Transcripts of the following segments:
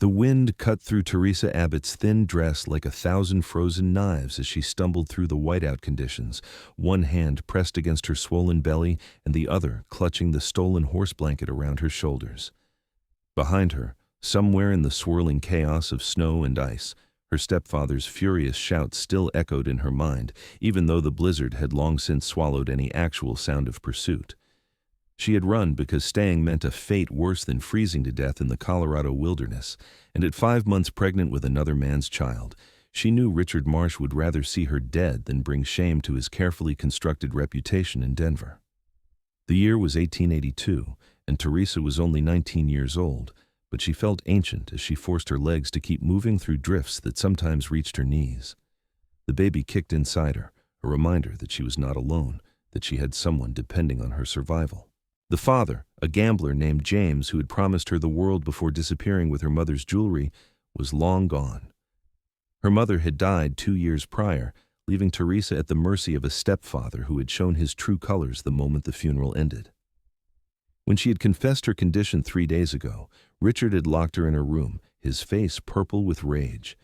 The wind cut through Theresa Abbott's thin dress like 1,000 frozen knives as she stumbled through the whiteout conditions, one hand pressed against her swollen belly and the other clutching the stolen horse blanket around her shoulders. Behind her, somewhere in the swirling chaos of snow and ice, her stepfather's furious shout still echoed in her mind, even though the blizzard had long since swallowed any actual sound of pursuit. She had run because staying meant a fate worse than freezing to death in the Colorado wilderness, and at 5 months pregnant with another man's child, she knew Richard Marsh would rather see her dead than bring shame to his carefully constructed reputation in Denver. The year was 1882, and Theresa was only 19 years old, but she felt ancient as she forced her legs to keep moving through drifts that sometimes reached her knees. The baby kicked inside her, a reminder that she was not alone, that she had someone depending on her survival. The father, a gambler named James who had promised her the world before disappearing with her mother's jewelry, was long gone. Her mother had died 2 years prior, leaving Theresa at the mercy of a stepfather who had shown his true colors the moment the funeral ended. When she had confessed her condition 3 days ago, Richard had locked her in her room, his face purple with rage.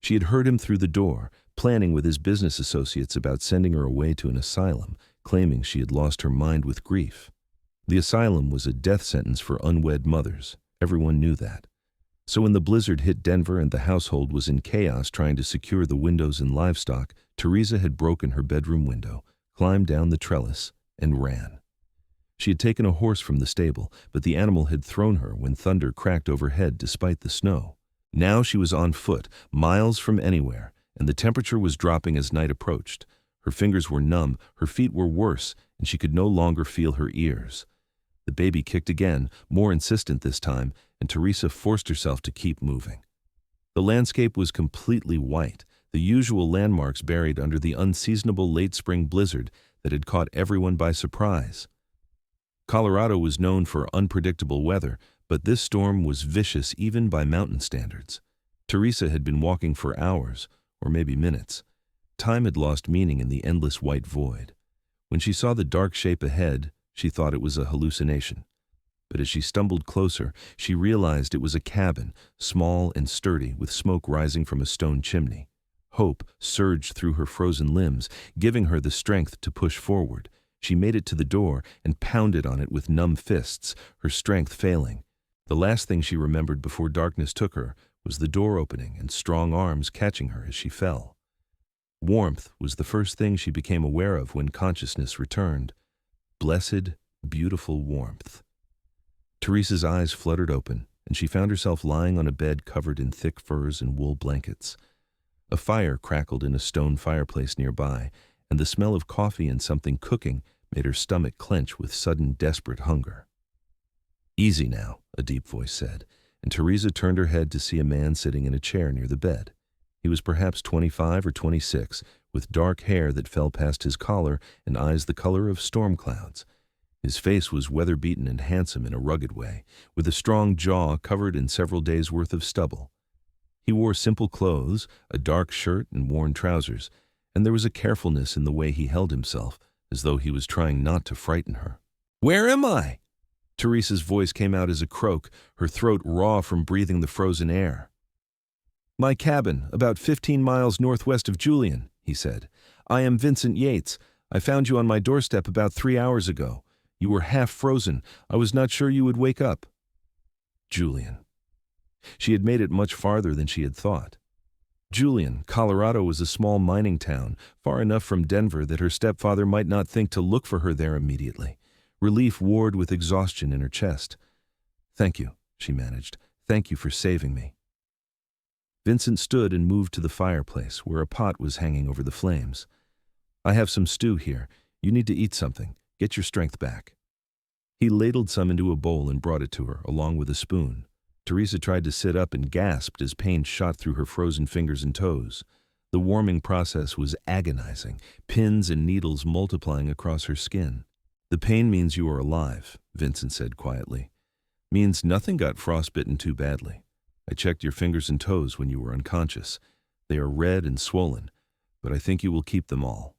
She had heard him through the door, planning with his business associates about sending her away to an asylum, claiming she had lost her mind with grief. The asylum was a death sentence for unwed mothers. Everyone knew that. So when the blizzard hit Denver and the household was in chaos trying to secure the windows and livestock, Theresa had broken her bedroom window, climbed down the trellis, and ran. She had taken a horse from the stable, but the animal had thrown her when thunder cracked overhead despite the snow. Now she was on foot, miles from anywhere, and the temperature was dropping as night approached. Her fingers were numb, her feet were worse, and she could no longer feel her ears. The baby kicked again, more insistent this time, and Theresa forced herself to keep moving. The landscape was completely white, the usual landmarks buried under the unseasonable late-spring blizzard that had caught everyone by surprise. Colorado was known for unpredictable weather, but this storm was vicious even by mountain standards. Theresa had been walking for hours, or maybe minutes. Time had lost meaning in the endless white void. When she saw the dark shape ahead, she thought it was a hallucination. But as she stumbled closer, she realized it was a cabin, small and sturdy, with smoke rising from a stone chimney. Hope surged through her frozen limbs, giving her the strength to push forward. She made it to the door and pounded on it with numb fists, her strength failing. The last thing she remembered before darkness took her was the door opening and strong arms catching her as she fell. Warmth was the first thing she became aware of when consciousness returned. Blessed, beautiful warmth. Theresa's eyes fluttered open, and she found herself lying on a bed covered in thick furs and wool blankets. A fire crackled in a stone fireplace nearby, and the smell of coffee and something cooking made her stomach clench with sudden, desperate hunger. "Easy now," a deep voice said, and Theresa turned her head to see a man sitting in a chair near the bed. He was perhaps 25 or 26, with dark hair that fell past his collar and eyes the color of storm clouds. His face was weather-beaten and handsome in a rugged way, with a strong jaw covered in several days' worth of stubble. He wore simple clothes, a dark shirt and worn trousers, and there was a carefulness in the way he held himself, as though he was trying not to frighten her. "Where am I?" Theresa's voice came out as a croak, her throat raw from breathing the frozen air. "My cabin, about 15 miles northwest of Julian," he said. "I am Vincent Yates. I found you on my doorstep about 3 hours ago. You were half frozen. I was not sure you would wake up." Julian. She had made it much farther than she had thought. Julian, Colorado, was a small mining town, far enough from Denver that her stepfather might not think to look for her there immediately. Relief warred with exhaustion in her chest. "Thank you," she managed. "Thank you for saving me." Vincent stood and moved to the fireplace, where a pot was hanging over the flames. "I have some stew here. You need to eat something. Get your strength back." He ladled some into a bowl and brought it to her, along with a spoon. Theresa tried to sit up and gasped as pain shot through her frozen fingers and toes. The warming process was agonizing, pins and needles multiplying across her skin. "The pain means you are alive," Vincent said quietly. "Means nothing got frostbitten too badly. I checked your fingers and toes when you were unconscious. They are red and swollen, but I think you will keep them all."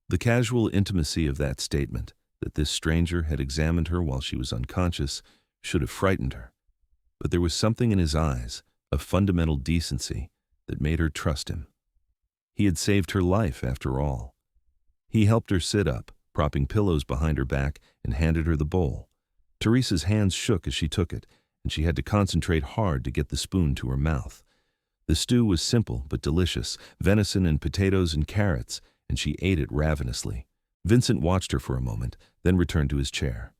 The casual intimacy of that statement, that this stranger had examined her while she was unconscious, should have frightened her. But there was something in his eyes, a fundamental decency that made her trust him. He had saved her life, after all. He helped her sit up, propping pillows behind her back, and handed her the bowl. Theresa's hands shook as she took it, and she had to concentrate hard to get the spoon to her mouth. The stew was simple but delicious, venison and potatoes and carrots, and she ate it ravenously. Vincent watched her for a moment, then returned to his chair.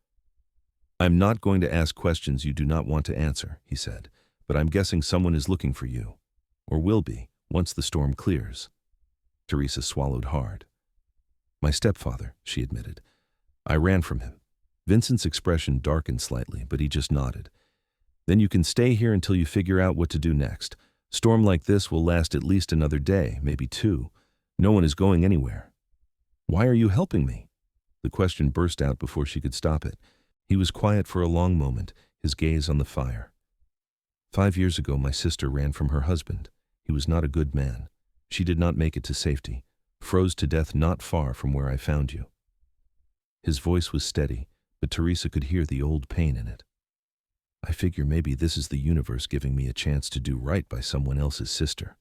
"I'm not going to ask questions you do not want to answer," he said, "but I'm guessing someone is looking for you, or will be, once the storm clears." Theresa swallowed hard. "My stepfather," she admitted. "I ran from him." Vincent's expression darkened slightly, but he just nodded. "Then you can stay here until you figure out what to do next. Storm like this will last at least another day, maybe 2. No one is going anywhere." "Why are you helping me?" The question burst out before she could stop it. He was quiet for a long moment, his gaze on the fire. 5 years ago, my sister ran from her husband. He was not a good man. She did not make it to safety, froze to death not far from where I found you." His voice was steady, but Theresa could hear the old pain in it. "I figure maybe this is the universe giving me a chance to do right by someone else's sister."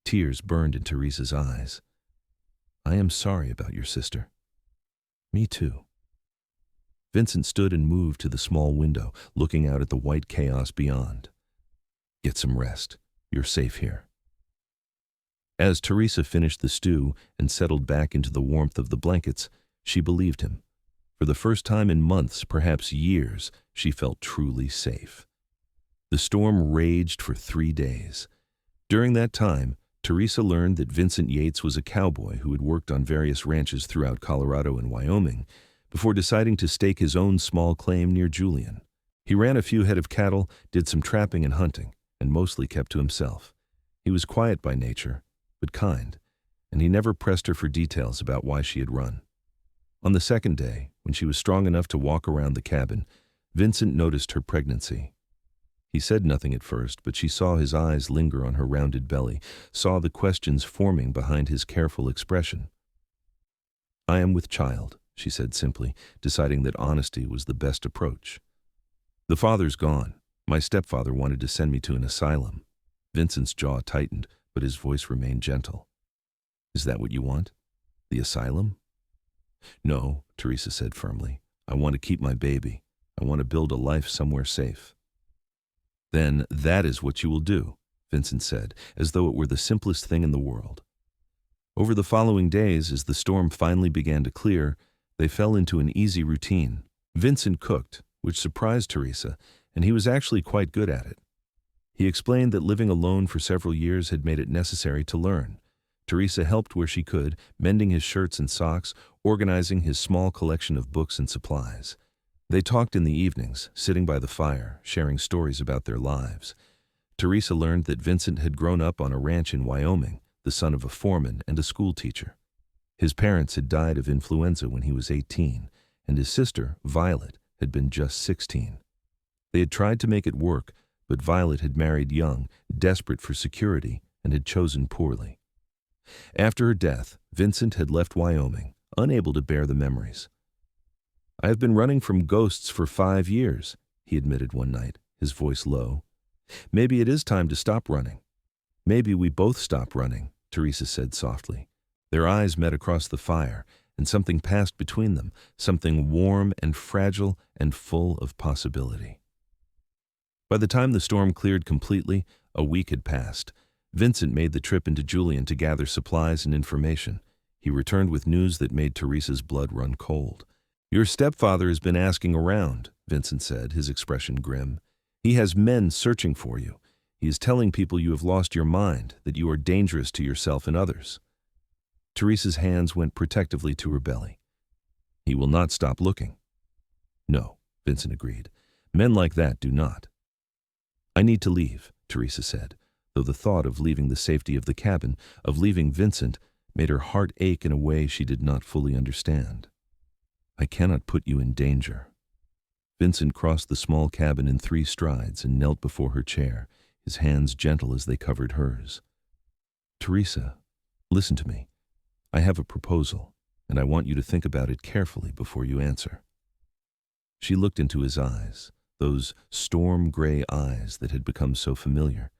Tears burned in Theresa's eyes. "I am sorry about your sister." "Me too." Vincent stood and moved to the small window, looking out at the white chaos beyond. "Get some rest. You're safe here." As Theresa finished the stew and settled back into the warmth of the blankets, she believed him. For the first time in months, perhaps years, she felt truly safe. The storm raged for 3 days. During that time, Theresa learned that Vincent Yates was a cowboy who had worked on various ranches throughout Colorado and Wyoming before deciding to stake his own small claim near Julian. He ran a few head of cattle, did some trapping and hunting, and mostly kept to himself. He was quiet by nature, but kind, and he never pressed her for details about why she had run. On the second day, when she was strong enough to walk around the cabin, Vincent noticed her pregnancy. He said nothing at first, but she saw his eyes linger on her rounded belly, saw the questions forming behind his careful expression. "I am with child," she said simply, deciding that honesty was the best approach. "The father's gone. My stepfather wanted to send me to an asylum." Vincent's jaw tightened, but his voice remained gentle. "Is that what you want? The asylum?" "No," Theresa said firmly. "I want to keep my baby. I want to build a life somewhere safe." "Then that is what you will do," Vincent said, as though it were the simplest thing in the world. Over the following days, as the storm finally began to clear, they fell into an easy routine. Vincent cooked, which surprised Theresa, and he was actually quite good at it. He explained that living alone for several years had made it necessary to learn. Theresa helped where she could, mending his shirts and socks, organizing his small collection of books and supplies. They talked in the evenings, sitting by the fire, sharing stories about their lives. Theresa learned that Vincent had grown up on a ranch in Wyoming, the son of a foreman and a school teacher. His parents had died of influenza when he was 18, and his sister, Violet, had been just 16. They had tried to make it work, but Violet had married young, desperate for security, and had chosen poorly. After her death, Vincent had left Wyoming, unable to bear the memories. "I have been running from ghosts for 5 years, he admitted one night, his voice low. "Maybe it is time to stop running." "Maybe we both stop running," Theresa said softly. Their eyes met across the fire, and something passed between them, something warm and fragile and full of possibility. By the time the storm cleared completely, a week had passed. Vincent made the trip into Julian to gather supplies and information. He returned with news that made Theresa's blood run cold. "Your stepfather has been asking around," Vincent said, his expression grim. "He has men searching for you. He is telling people you have lost your mind, that you are dangerous to yourself and others." Theresa's hands went protectively to her belly. "He will not stop looking." "No," Vincent agreed. "Men like that do not." "I need to leave," Theresa said, though the thought of leaving the safety of the cabin, of leaving Vincent, made her heart ache in a way she did not fully understand. "I cannot put you in danger." Vincent crossed the small cabin in 3 strides and knelt before her chair, his hands gentle as they covered hers. "Theresa, listen to me. I have a proposal, and I want you to think about it carefully before you answer." She looked into his eyes, those storm-gray eyes that had become so familiar.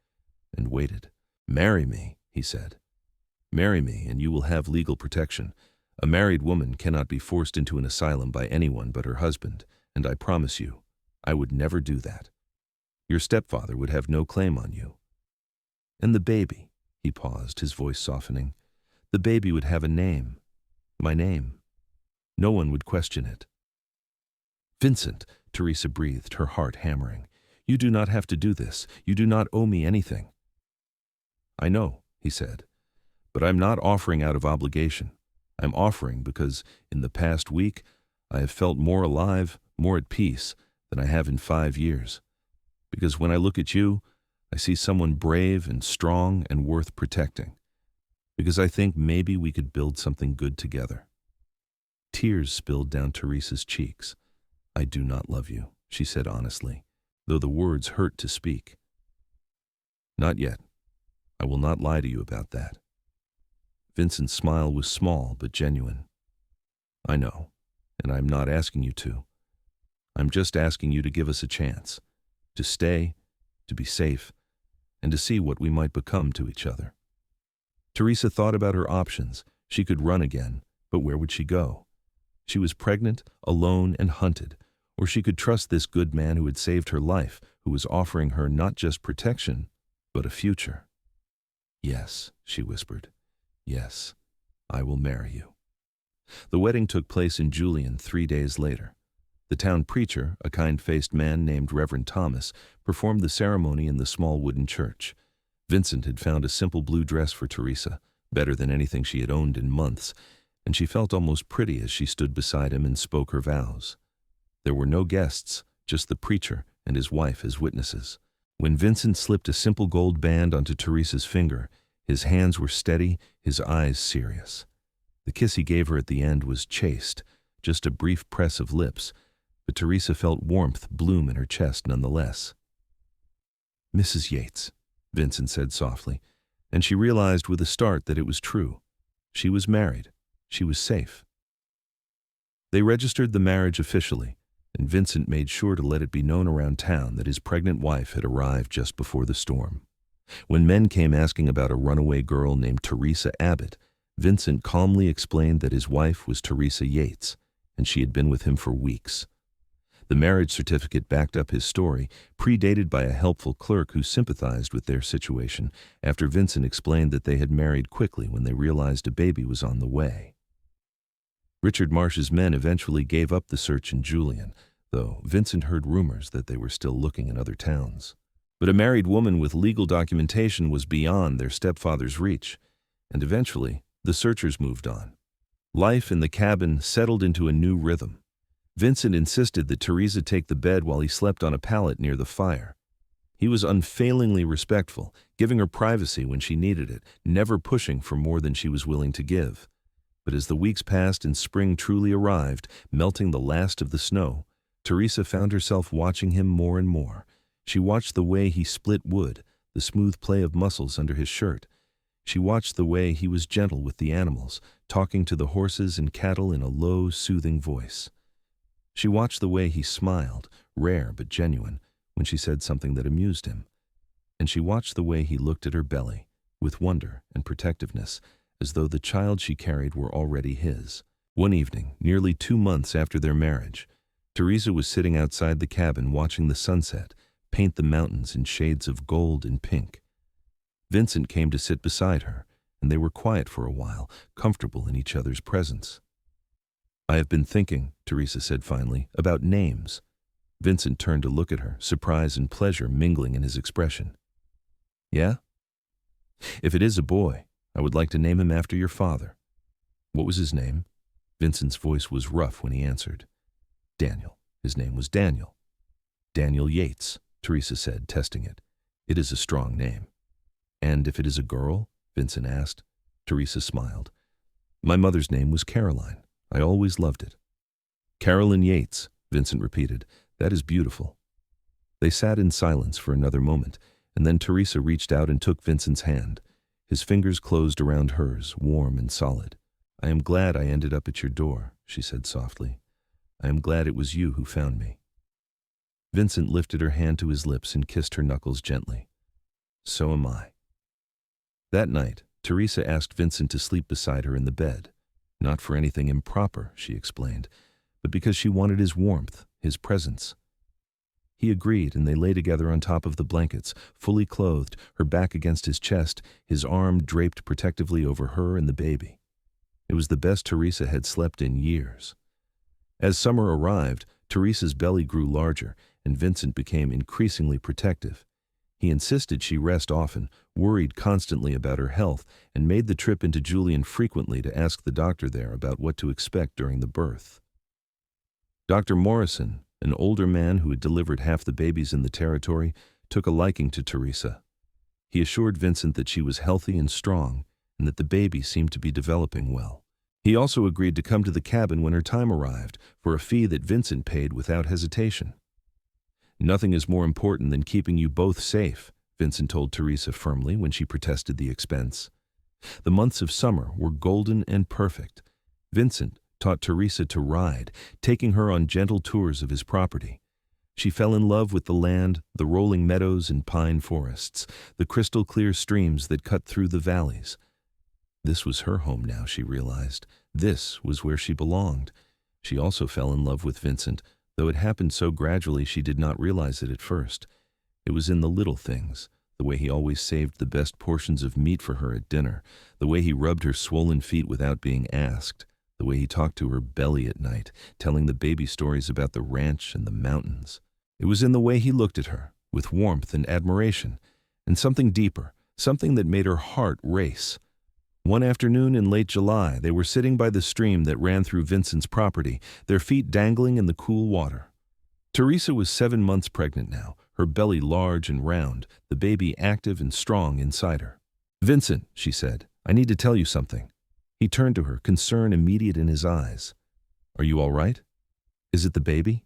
and waited. "Marry me," he said. "Marry me, and you will have legal protection. A married woman cannot be forced into an asylum by anyone but her husband, and I promise you, I would never do that. Your stepfather would have no claim on you. And the baby," he paused, his voice softening, "the baby would have a name. My name. No one would question it." "Vincent," Theresa breathed, her heart hammering. "You do not have to do this. You do not owe me anything." "I know," he said, "but I'm not offering out of obligation. I'm offering because in the past week I have felt more alive, more at peace than I have in 5 years. Because when I look at you, I see someone brave and strong and worth protecting. Because I think maybe we could build something good together." Tears spilled down Theresa's cheeks. "I do not love you," she said honestly, though the words hurt to speak. "Not yet. I will not lie to you about that." Vincent's smile was small but genuine. "I know, and I'm not asking you to. I'm just asking you to give us a chance, to stay, to be safe, and to see what we might become to each other." Theresa thought about her options. She could run again, but where would she go? She was pregnant, alone, and hunted, or she could trust this good man who had saved her life, who was offering her not just protection, but a future. "Yes," she whispered. "Yes, I will marry you." The wedding took place in Julian 3 days later. The town preacher, a kind-faced man named Reverend Thomas, performed the ceremony in the small wooden church. Vincent had found a simple blue dress for Theresa, better than anything she had owned in months, and she felt almost pretty as she stood beside him and spoke her vows. There were no guests, just the preacher and his wife as witnesses. When Vincent slipped a simple gold band onto Theresa's finger, his hands were steady, his eyes serious. The kiss he gave her at the end was chaste, just a brief press of lips, but Theresa felt warmth bloom in her chest nonetheless. "Mrs. Yates," Vincent said softly, and she realized with a start that it was true. She was married. She was safe. They registered the marriage officially, and Vincent made sure to let it be known around town that his pregnant wife had arrived just before the storm. When men came asking about a runaway girl named Theresa Abbott, Vincent calmly explained that his wife was Theresa Yates, and she had been with him for weeks. The marriage certificate backed up his story, predated by a helpful clerk who sympathized with their situation after Vincent explained that they had married quickly when they realized a baby was on the way. Richard Marsh's men eventually gave up the search in Julian, though Vincent heard rumors that they were still looking in other towns. But a married woman with legal documentation was beyond their stepfather's reach, and eventually the searchers moved on. Life in the cabin settled into a new rhythm. Vincent insisted that Theresa take the bed while he slept on a pallet near the fire. He was unfailingly respectful, giving her privacy when she needed it, never pushing for more than she was willing to give. But as the weeks passed and spring truly arrived, melting the last of the snow, Theresa found herself watching him more and more. She watched the way he split wood, the smooth play of muscles under his shirt. She watched the way he was gentle with the animals, talking to the horses and cattle in a low, soothing voice. She watched the way he smiled, rare but genuine, when she said something that amused him. And she watched the way he looked at her belly, with wonder and protectiveness, as though the child she carried were already his. One evening, nearly 2 months after their marriage, Theresa was sitting outside the cabin watching the sunset paint the mountains in shades of gold and pink. Vincent came to sit beside her, and they were quiet for a while, comfortable in each other's presence. "I have been thinking," Theresa said finally, "about names." Vincent turned to look at her, surprise and pleasure mingling in his expression. "Yeah? If it is a boy, I would like to name him after your father." "What was his name?" Vincent's voice was rough when he answered. "Daniel. His name was Daniel." "Daniel Yates," Theresa said, testing it. "It is a strong name." "And if it is a girl?" Vincent asked. Theresa smiled. "My mother's name was Caroline. I always loved it." "Carolyn Yates," Vincent repeated. "That is beautiful." They sat in silence for another moment, and then Theresa reached out and took Vincent's hand. His fingers closed around hers, warm and solid. "I am glad I ended up at your door," she said softly. "I am glad it was you who found me." Vincent lifted her hand to his lips and kissed her knuckles gently. So am I. That night, Theresa asked Vincent to sleep beside her in the bed. Not for anything improper, she explained, but because she wanted his warmth, his presence. He agreed, and they lay together on top of the blankets, fully clothed, her back against his chest, his arm draped protectively over her and the baby. It was the best Theresa had slept in years. As summer arrived, Theresa's belly grew larger, and Vincent became increasingly protective. He insisted she rest often, worried constantly about her health, and made the trip into Julian frequently to ask the doctor there about what to expect during the birth. Dr. Morrison, an older man who had delivered half the babies in the territory, took a liking to Theresa. He assured Vincent that she was healthy and strong, and that the baby seemed to be developing well. He also agreed to come to the cabin when her time arrived, for a fee that Vincent paid without hesitation. "Nothing is more important than keeping you both safe," Vincent told Theresa firmly when she protested the expense. The months of summer were golden and perfect. Vincent taught Theresa to ride, taking her on gentle tours of his property. She fell in love with the land, the rolling meadows and pine forests, the crystal-clear streams that cut through the valleys. This was her home now, she realized. This was where she belonged. She also fell in love with Vincent, though it happened so gradually she did not realize it at first. It was in the little things, the way he always saved the best portions of meat for her at dinner, the way he rubbed her swollen feet without being asked, the way he talked to her belly at night, telling the baby stories about the ranch and the mountains. It was in the way he looked at her, with warmth and admiration, and something deeper, something that made her heart race. One afternoon in late July, they were sitting by the stream that ran through Vincent's property, their feet dangling in the cool water. Theresa was 7 months pregnant now, her belly large and round, the baby active and strong inside her. "Vincent," she said, "I need to tell you something." He turned to her, concern immediate in his eyes. "Are you all right? Is it the baby?"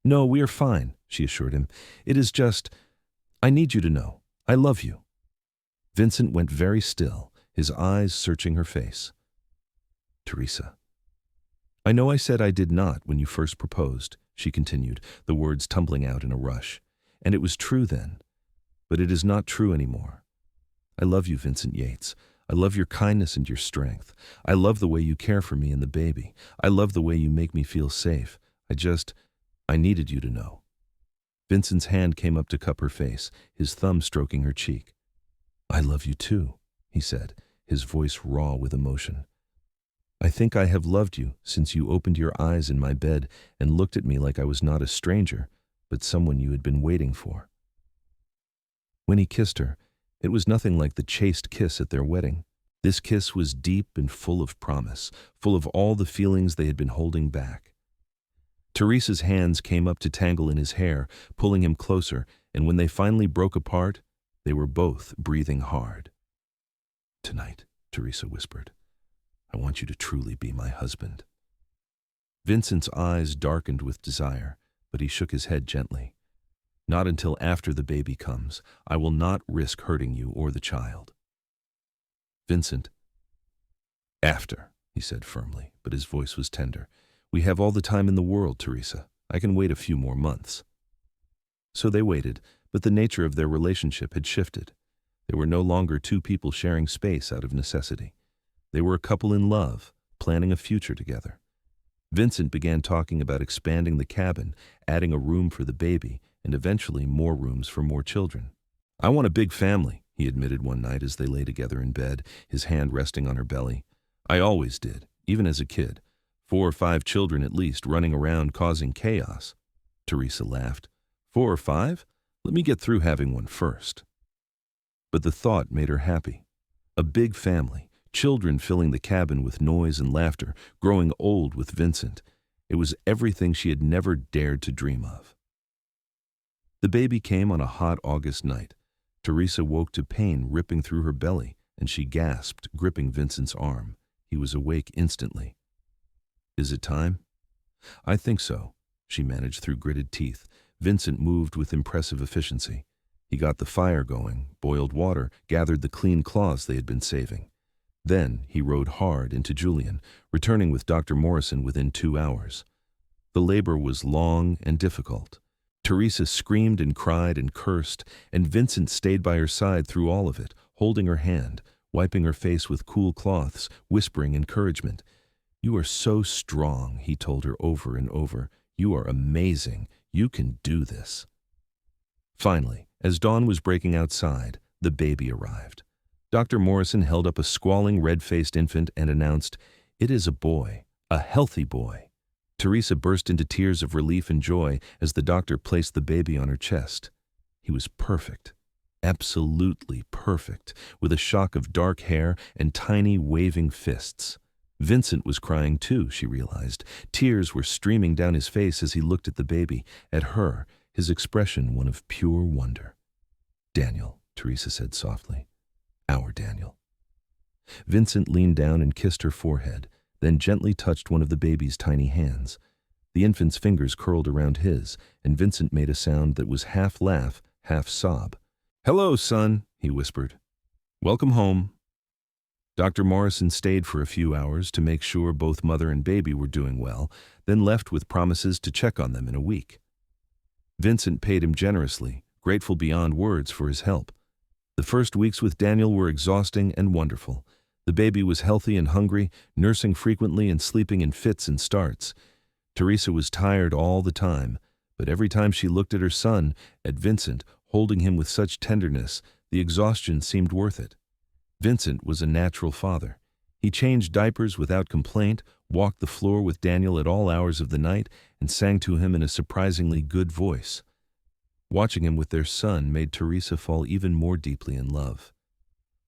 "No, we are fine," she assured him. "It is just, I need you to know, I love you." Vincent went very still, his eyes searching her face. "Theresa, I know I said I did not when you first proposed," she continued, the words tumbling out in a rush. "And it was true then, but it is not true anymore. I love you, Vincent Yates. I love your kindness and your strength. I love the way you care for me and the baby. I love the way you make me feel safe. I needed you to know." Vincent's hand came up to cup her face, his thumb stroking her cheek. "I love you too," he said, his voice raw with emotion. "I think I have loved you since you opened your eyes in my bed and looked at me like I was not a stranger, but someone you had been waiting for." When he kissed her, it was nothing like the chaste kiss at their wedding. This kiss was deep and full of promise, full of all the feelings they had been holding back. Theresa's hands came up to tangle in his hair, pulling him closer, and when they finally broke apart, they were both breathing hard. "Tonight," Theresa whispered, "I want you to truly be my husband." Vincent's eyes darkened with desire, but he shook his head gently. "Not until after the baby comes. I will not risk hurting you or the child." "Vincent." "After," he said firmly, but his voice was tender. "We have all the time in the world, Theresa. I can wait a few more months." So they waited, but the nature of their relationship had shifted. They were no longer two people sharing space out of necessity. They were a couple in love, planning a future together. Vincent began talking about expanding the cabin, adding a room for the baby, and eventually more rooms for more children. "I want a big family," he admitted one night as they lay together in bed, his hand resting on her belly. "I always did, even as a kid. 4 or 5 children at least running around causing chaos." Theresa laughed. 4 or 5? Let me get through having one first." But the thought made her happy. A big family, children filling the cabin with noise and laughter, growing old with Vincent. It was everything she had never dared to dream of. The baby came on a hot August night. Theresa woke to pain ripping through her belly, and she gasped, gripping Vincent's arm. He was awake instantly. "Is it time?" "I think so," she managed through gritted teeth. Vincent moved with impressive efficiency. He got the fire going, boiled water, gathered the clean cloths they had been saving. Then he rode hard into Julian, returning with Dr. Morrison within 2 hours. The labor was long and difficult. Theresa screamed and cried and cursed, and Vincent stayed by her side through all of it, holding her hand, wiping her face with cool cloths, whispering encouragement. "You are so strong," he told her over and over. "You are amazing. You can do this." Finally, as dawn was breaking outside, the baby arrived. Dr. Morrison held up a squalling, red-faced infant and announced, "It is a boy, a healthy boy." Theresa burst into tears of relief and joy as the doctor placed the baby on her chest. He was perfect, absolutely perfect, with a shock of dark hair and tiny, waving fists. Vincent was crying too, she realized. Tears were streaming down his face as he looked at the baby, at her, his expression one of pure wonder. "Daniel," Theresa said softly. "Our Daniel." Vincent leaned down and kissed her forehead, then gently touched one of the baby's tiny hands. The infant's fingers curled around his, and Vincent made a sound that was half laugh, half sob. "Hello, son," he whispered. "Welcome home." Dr. Morrison stayed for a few hours to make sure both mother and baby were doing well, then left with promises to check on them in a week. Vincent paid him generously, grateful beyond words for his help. The first weeks with Daniel were exhausting and wonderful. The baby was healthy and hungry, nursing frequently and sleeping in fits and starts. Theresa was tired all the time, but every time she looked at her son, at Vincent, holding him with such tenderness, the exhaustion seemed worth it. Vincent was a natural father. He changed diapers without complaint, walked the floor with Daniel at all hours of the night, and sang to him in a surprisingly good voice. Watching him with their son made Theresa fall even more deeply in love.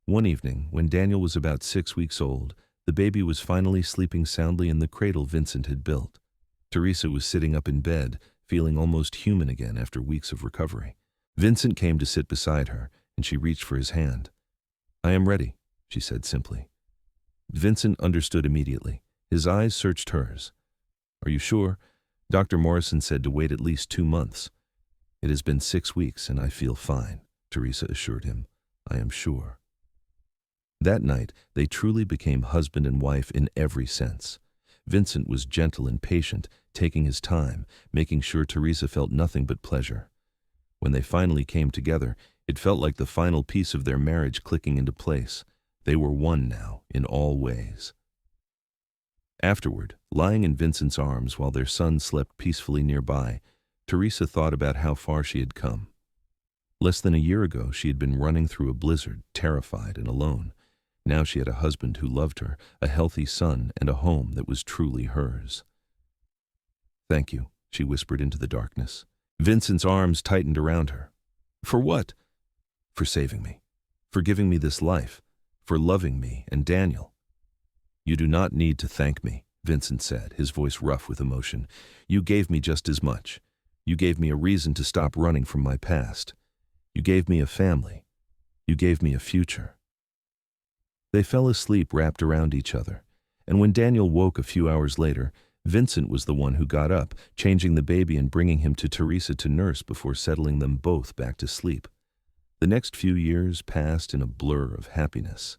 One evening, when Daniel was about 6 weeks old, the baby was finally sleeping soundly in the cradle Vincent had built. Theresa was sitting up in bed, feeling almost human again after weeks of recovery. Vincent came to sit beside her, and she reached for his hand. "I am ready," she said simply. Vincent understood immediately. His eyes searched hers. "Are you sure? Dr. Morrison said to wait at least 2 months. "It has been 6 weeks, and I feel fine," Theresa assured him. "I am sure." That night, they truly became husband and wife in every sense. Vincent was gentle and patient, taking his time, making sure Theresa felt nothing but pleasure. When they finally came together, it felt like the final piece of their marriage clicking into place. They were one now, in all ways. Afterward, lying in Vincent's arms while their son slept peacefully nearby, Theresa thought about how far she had come. Less than a year ago, she had been running through a blizzard, terrified and alone. Now she had a husband who loved her, a healthy son, and a home that was truly hers. "Thank you," she whispered into the darkness. Vincent's arms tightened around her. "For what?" "For saving me. For giving me this life. For loving me and Daniel." "You do not need to thank me," Vincent said, his voice rough with emotion. "You gave me just as much. You gave me a reason to stop running from my past. You gave me a family. You gave me a future." They fell asleep wrapped around each other, and when Daniel woke a few hours later, Vincent was the one who got up, changing the baby and bringing him to Theresa to nurse before settling them both back to sleep. The next few years passed in a blur of happiness.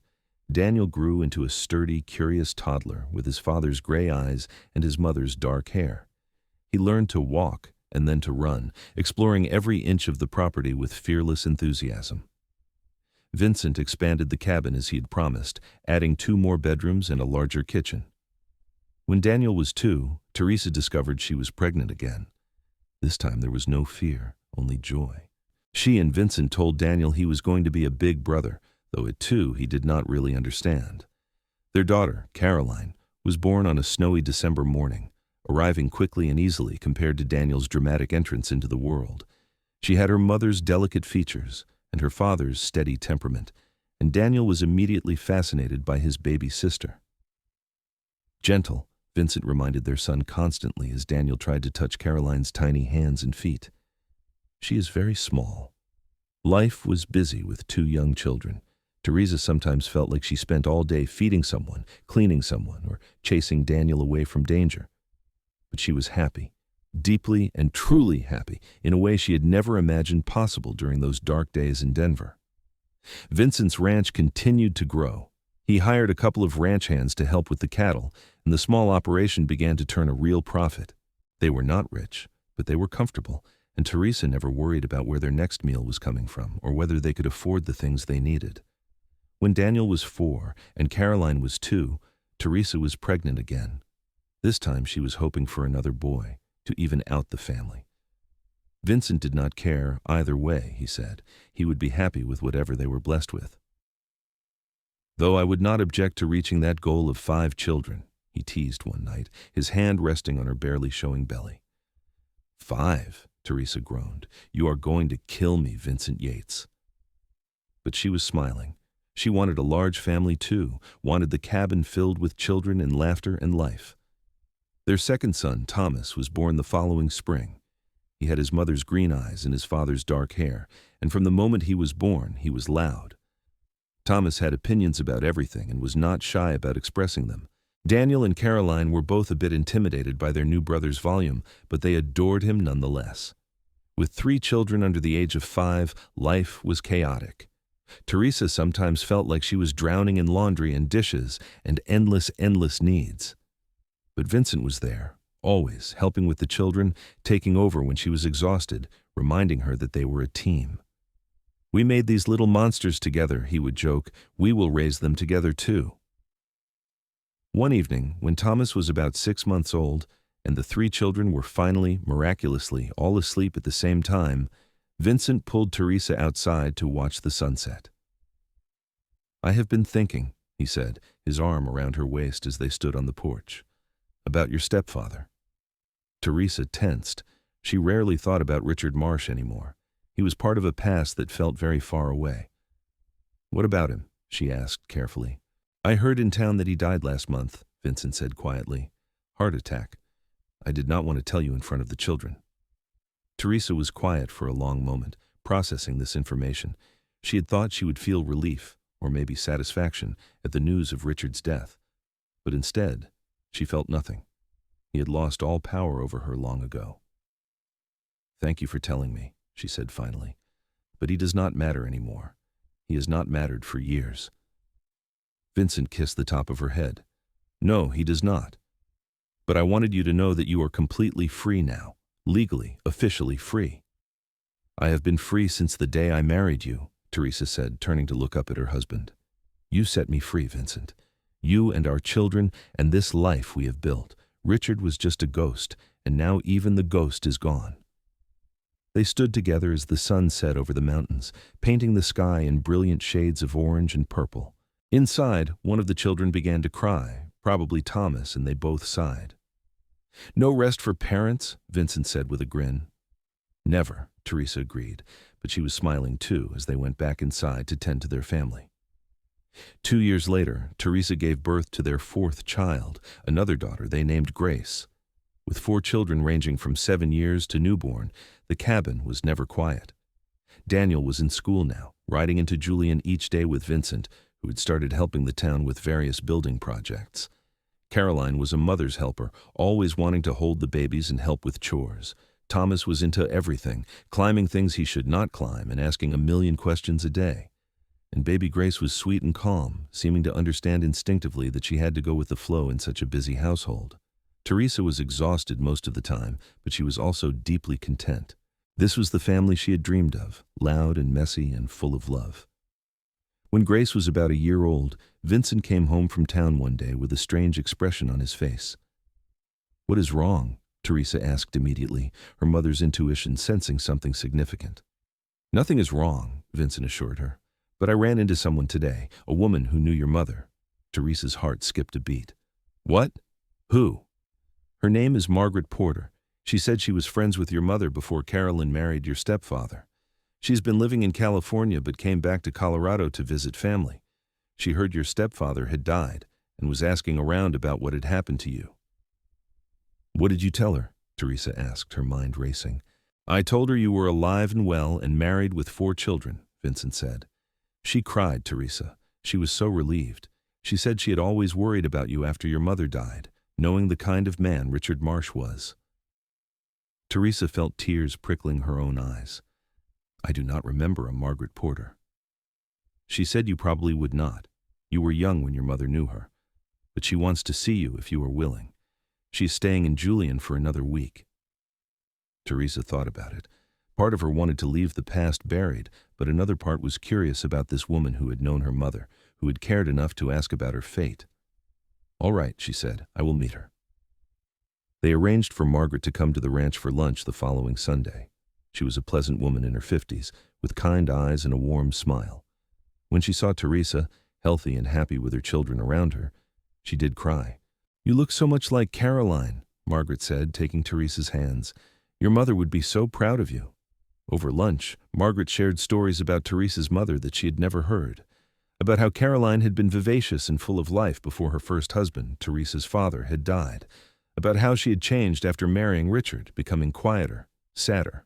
Daniel grew into a sturdy, curious toddler with his father's gray eyes and his mother's dark hair. He learned to walk and then to run, exploring every inch of the property with fearless enthusiasm. Vincent expanded the cabin as he had promised, adding 2 more bedrooms and a larger kitchen. When Daniel was 2, Theresa discovered she was pregnant again. This time there was no fear, only joy. She and Vincent told Daniel he was going to be a big brother, though at 2 he did not really understand. Their daughter, Caroline, was born on a snowy December morning, arriving quickly and easily compared to Daniel's dramatic entrance into the world. She had her mother's delicate features and her father's steady temperament, and Daniel was immediately fascinated by his baby sister. Gentle, Vincent reminded their son constantly as Daniel tried to touch Caroline's tiny hands and feet. She is very small. Life was busy with 2 young children. Theresa sometimes felt like she spent all day feeding someone, cleaning someone, or chasing Daniel away from danger. But she was happy, deeply and truly happy, in a way she had never imagined possible during those dark days in Denver. Vincent's ranch continued to grow. He hired a couple of ranch hands to help with the cattle, and the small operation began to turn a real profit. They were not rich, but they were comfortable, and Theresa never worried about where their next meal was coming from or whether they could afford the things they needed. When Daniel was 4 and Caroline was 2, Theresa was pregnant again. This time she was hoping for another boy, to even out the family. Vincent did not care either way, he said. He would be happy with whatever they were blessed with. Though I would not object to reaching that goal of 5 children, he teased one night, his hand resting on her barely showing belly. 5, Theresa groaned. You are going to kill me, Vincent Yates. But she was smiling. She wanted a large family too, wanted the cabin filled with children and laughter and life. Their second son, Thomas, was born the following spring. He had his mother's green eyes and his father's dark hair, and from the moment he was born, he was loud. Thomas had opinions about everything and was not shy about expressing them. Daniel and Caroline were both a bit intimidated by their new brother's volume, but they adored him nonetheless. With 3 children under the age of 5, life was chaotic. Theresa sometimes felt like she was drowning in laundry and dishes and endless needs. But Vincent was there, always, helping with the children, taking over when she was exhausted, reminding her that they were a team. We made these little monsters together, he would joke. We will raise them together too. One evening, when Thomas was about 6 months old, and the 3 children were finally, miraculously, all asleep at the same time, Vincent pulled Theresa outside to watch the sunset. I have been thinking, he said, his arm around her waist as they stood on the porch, about your stepfather. Theresa tensed. She rarely thought about Richard Marsh anymore. He was part of a past that felt very far away. What about him? She asked carefully. I heard in town that he died last month, Vincent said quietly. Heart attack. I did not want to tell you in front of the children. Theresa was quiet for a long moment, processing this information. She had thought she would feel relief, or maybe satisfaction, at the news of Richard's death. But instead, she felt nothing. He had lost all power over her long ago. Thank you for telling me, she said finally. But he does not matter anymore. He has not mattered for years. Vincent kissed the top of her head. No, he does not. But I wanted you to know that you are completely free now, legally, officially free. I have been free since the day I married you, Theresa said, turning to look up at her husband. You set me free, Vincent. You and our children and this life we have built. Richard was just a ghost, and now even the ghost is gone. They stood together as the sun set over the mountains, painting the sky in brilliant shades of orange and purple. Inside, one of the children began to cry, probably Thomas, and they both sighed. No rest for parents, Vincent said with a grin. Never, Theresa agreed, but she was smiling too as they went back inside to tend to their family. 2 years later, Theresa gave birth to their 4th child, another daughter they named Grace. With 4 children ranging from 7 years to newborn, the cabin was never quiet. Daniel was in school now, riding into Julian each day with Vincent, who had started helping the town with various building projects. Caroline was a mother's helper, always wanting to hold the babies and help with chores. Thomas was into everything, climbing things he should not climb and asking a million questions a day. And baby Grace was sweet and calm, seeming to understand instinctively that she had to go with the flow in such a busy household. Theresa was exhausted most of the time, but she was also deeply content. This was the family she had dreamed of, loud and messy and full of love. When Grace was about a year old, Vincent came home from town one day with a strange expression on his face. What is wrong? Theresa asked immediately, her mother's intuition sensing something significant. Nothing is wrong, Vincent assured her. But I ran into someone today, a woman who knew your mother. Teresa's heart skipped a beat. What? Who? Her name is Margaret Porter. She said she was friends with your mother before Carolyn married your stepfather. She's been living in California but came back to Colorado to visit family. She heard your stepfather had died and was asking around about what had happened to you. What did you tell her? Theresa asked, her mind racing. I told her you were alive and well and married with 4 children, Vincent said. She cried, Theresa. She was so relieved. She said she had always worried about you after your mother died, knowing the kind of man Richard Marsh was. Theresa felt tears prickling her own eyes. I do not remember a Margaret Porter. She said you probably would not. You were young when your mother knew her. But she wants to see you if you are willing. She is staying in Julian for another week. Theresa thought about it. Part of her wanted to leave the past buried, but another part was curious about this woman who had known her mother, who had cared enough to ask about her fate. "All right," she said, "I will meet her." They arranged for Margaret to come to the ranch for lunch the following Sunday. She was a pleasant woman in her 50s, with kind eyes and a warm smile. When she saw Theresa, healthy and happy with her children around her, she did cry. "You look so much like Caroline," Margaret said, taking Theresa's hands. "Your mother would be so proud of you." Over lunch, Margaret shared stories about Theresa's mother that she had never heard, about how Caroline had been vivacious and full of life before her first husband, Theresa's father, had died, about how she had changed after marrying Richard, becoming quieter, sadder.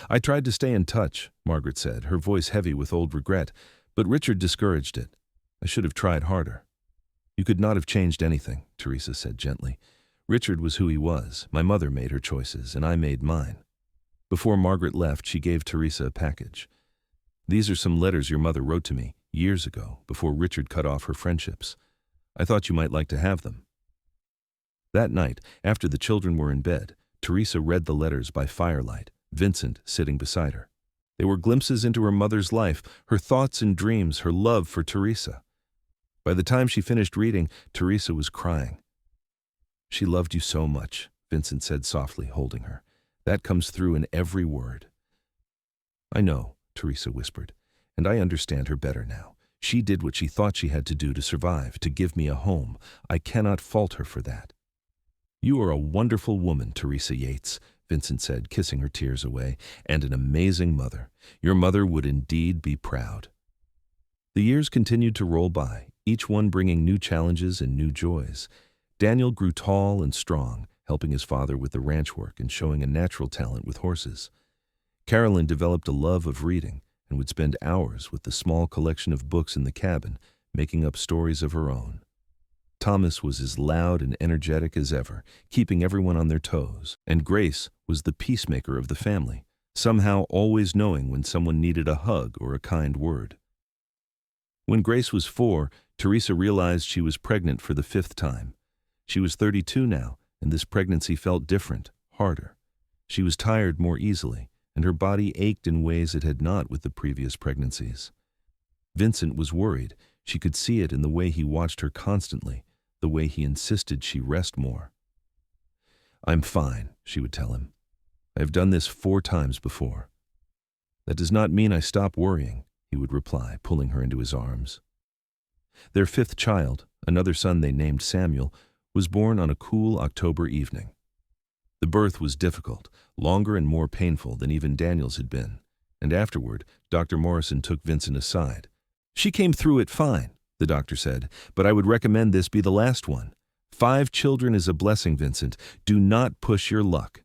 "I tried to stay in touch," Margaret said, her voice heavy with old regret, "but Richard discouraged it. I should have tried harder." "You could not have changed anything," Theresa said gently. "Richard was who he was. My mother made her choices, and I made mine." Before Margaret left, she gave Theresa a package. "These are some letters your mother wrote to me years ago, before Richard cut off her friendships. I thought you might like to have them." That night, after the children were in bed, Theresa read the letters by firelight, Vincent sitting beside her. They were glimpses into her mother's life, her thoughts and dreams, her love for Theresa. By the time she finished reading, Theresa was crying. "She loved you so much," Vincent said softly, holding her. "That comes through in every word." "I know," Theresa whispered, "and I understand her better now. She did what she thought she had to do to survive, to give me a home. I cannot fault her for that." "You are a wonderful woman, Theresa Yates," Vincent said, kissing her tears away, "and an amazing mother. Your mother would indeed be proud." The years continued to roll by, each one bringing new challenges and new joys. Daniel grew tall and strong, helping his father with the ranch work and showing a natural talent with horses. Carolyn developed a love of reading and would spend hours with the small collection of books in the cabin, making up stories of her own. Thomas was as loud and energetic as ever, keeping everyone on their toes, and Grace was the peacemaker of the family, somehow always knowing when someone needed a hug or a kind word. When Grace was 4, Theresa realized she was pregnant for the 5th time. She was 32 now, and this pregnancy felt different, harder. She was tired more easily, and her body ached in ways it had not with the previous pregnancies. Vincent was worried. She could see it in the way he watched her constantly, the way he insisted she rest more. "I'm fine," she would tell him. "I have done this 4 times before." "That does not mean I stop worrying," he would reply, pulling her into his arms. Their 5th child, another son they named Samuel, was born on a cool October evening. The birth was difficult, longer and more painful than even Daniel's had been, and afterward, Dr. Morrison took Vincent aside. "She came through it fine," the doctor said, "but I would recommend this be the last one. 5 children is a blessing, Vincent. Do not push your luck."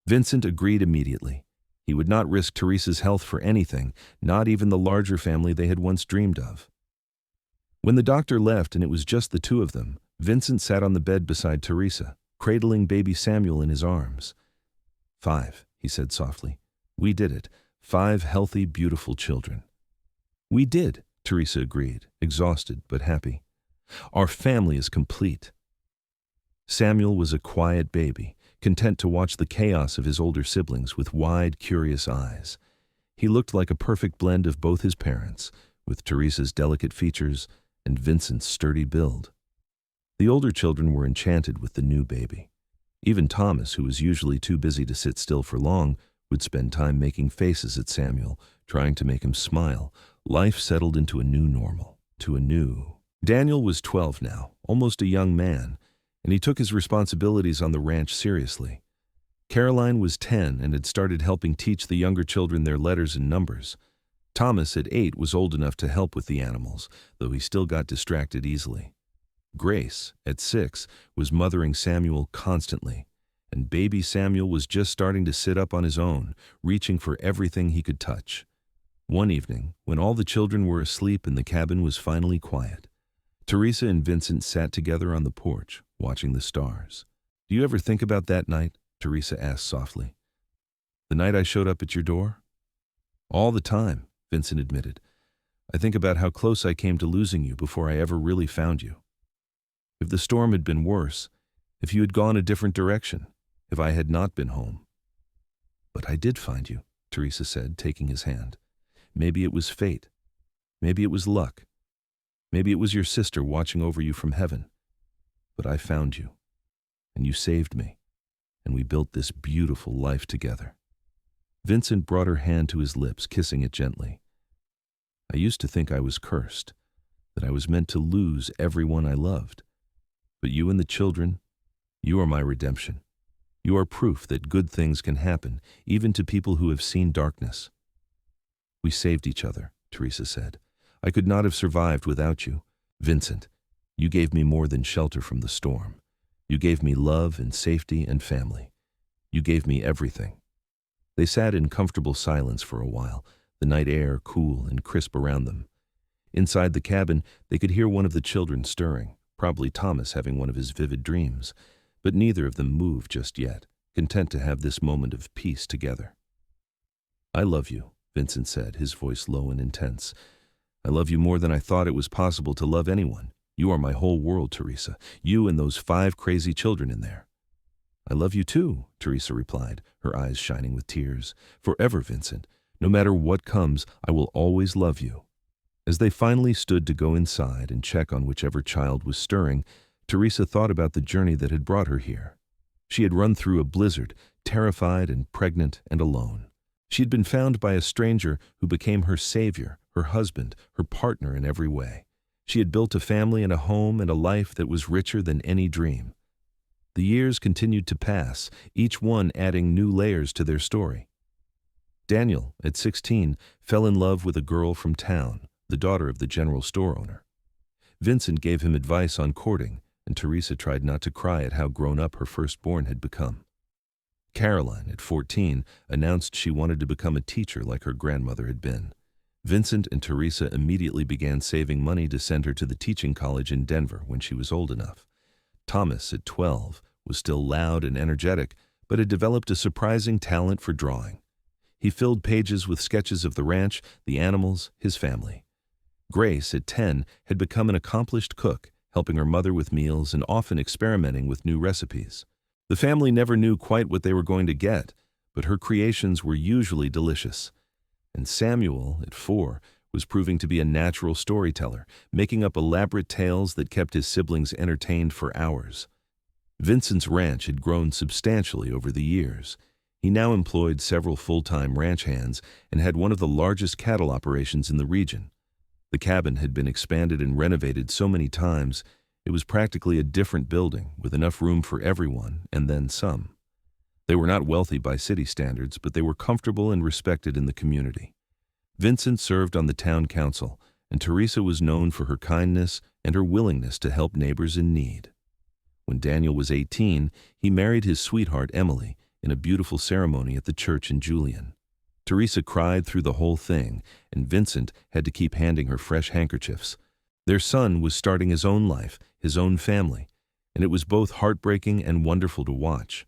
Vincent agreed immediately. He would not risk Theresa's health for anything, not even the larger family they had once dreamed of. When the doctor left and it was just the 2 of them, Vincent sat on the bed beside Theresa, cradling baby Samuel in his arms. "5," he said softly. "We did it. 5 healthy, beautiful children." "We did," Theresa agreed, exhausted but happy. "Our family is complete." Samuel was a quiet baby, content to watch the chaos of his older siblings with wide, curious eyes. He looked like a perfect blend of both his parents, with Theresa's delicate features and Vincent's sturdy build. The older children were enchanted with the new baby. Even Thomas, who was usually too busy to sit still for long, would spend time making faces at Samuel, trying to make him smile. Life settled into a new normal, to a new... Daniel was 12 now, almost a young man, and he took his responsibilities on the ranch seriously. Caroline was 10 and had started helping teach the younger children their letters and numbers. Thomas, at 8, was old enough to help with the animals, though he still got distracted easily. Grace, at 6, was mothering Samuel constantly, and baby Samuel was just starting to sit up on his own, reaching for everything he could touch. One evening, when all the children were asleep and the cabin was finally quiet, Theresa and Vincent sat together on the porch, watching the stars. "Do you ever think about that night?" Theresa asked softly. "The night I showed up at your door?" "All the time," Vincent admitted. "I think about how close I came to losing you before I ever really found you. If the storm had been worse, if you had gone a different direction, if I had not been home." But I did find you, Theresa said, taking his hand. Maybe it was fate. Maybe it was luck. Maybe it was your sister watching over you from heaven. But I found you, and you saved me, and we built this beautiful life together. Vincent brought her hand to his lips, kissing it gently. I used to think I was cursed, that I was meant to lose everyone I loved. But you and the children, you are my redemption. You are proof that good things can happen, even to people who have seen darkness. We saved each other, Theresa said. I could not have survived without you. Vincent, you gave me more than shelter from the storm. You gave me love and safety and family. You gave me everything. They sat in comfortable silence for a while, the night air cool and crisp around them. Inside the cabin, they could hear one of the children stirring, probably Thomas having one of his vivid dreams, but neither of them moved just yet, content to have this moment of peace together. I love you, Vincent said, his voice low and intense. I love you more than I thought it was possible to love anyone. You are my whole world, Theresa. You and those 5 crazy children in there. I love you too, Theresa replied, her eyes shining with tears. Forever, Vincent. No matter what comes, I will always love you. As they finally stood to go inside and check on whichever child was stirring, Theresa thought about the journey that had brought her here. She had run through a blizzard, terrified and pregnant and alone. She had been found by a stranger who became her savior, her husband, her partner in every way. She had built a family and a home and a life that was richer than any dream. The years continued to pass, each one adding new layers to their story. Daniel, at 16, fell in love with a girl from town, the daughter of the general store owner. Vincent gave him advice on courting, and Theresa tried not to cry at how grown up her firstborn had become. Caroline, at 14, announced she wanted to become a teacher like her grandmother had been. Vincent and Theresa immediately began saving money to send her to the teaching college in Denver when she was old enough. Thomas, at 12, was still loud and energetic, but had developed a surprising talent for drawing. He filled pages with sketches of the ranch, the animals, his family. Grace, at 10, had become an accomplished cook, helping her mother with meals and often experimenting with new recipes. The family never knew quite what they were going to get, but her creations were usually delicious. And Samuel, at 4, was proving to be a natural storyteller, making up elaborate tales that kept his siblings entertained for hours. Vincent's ranch had grown substantially over the years. He now employed several full-time ranch hands and had one of the largest cattle operations in the region. The cabin had been expanded and renovated so many times, it was practically a different building with enough room for everyone and then some. They were not wealthy by city standards, but they were comfortable and respected in the community. Vincent served on the town council, and Theresa was known for her kindness and her willingness to help neighbors in need. When Daniel was 18, he married his sweetheart Emily in a beautiful ceremony at the church in Julian. Theresa cried through the whole thing, and Vincent had to keep handing her fresh handkerchiefs. Their son was starting his own life, his own family, and it was both heartbreaking and wonderful to watch.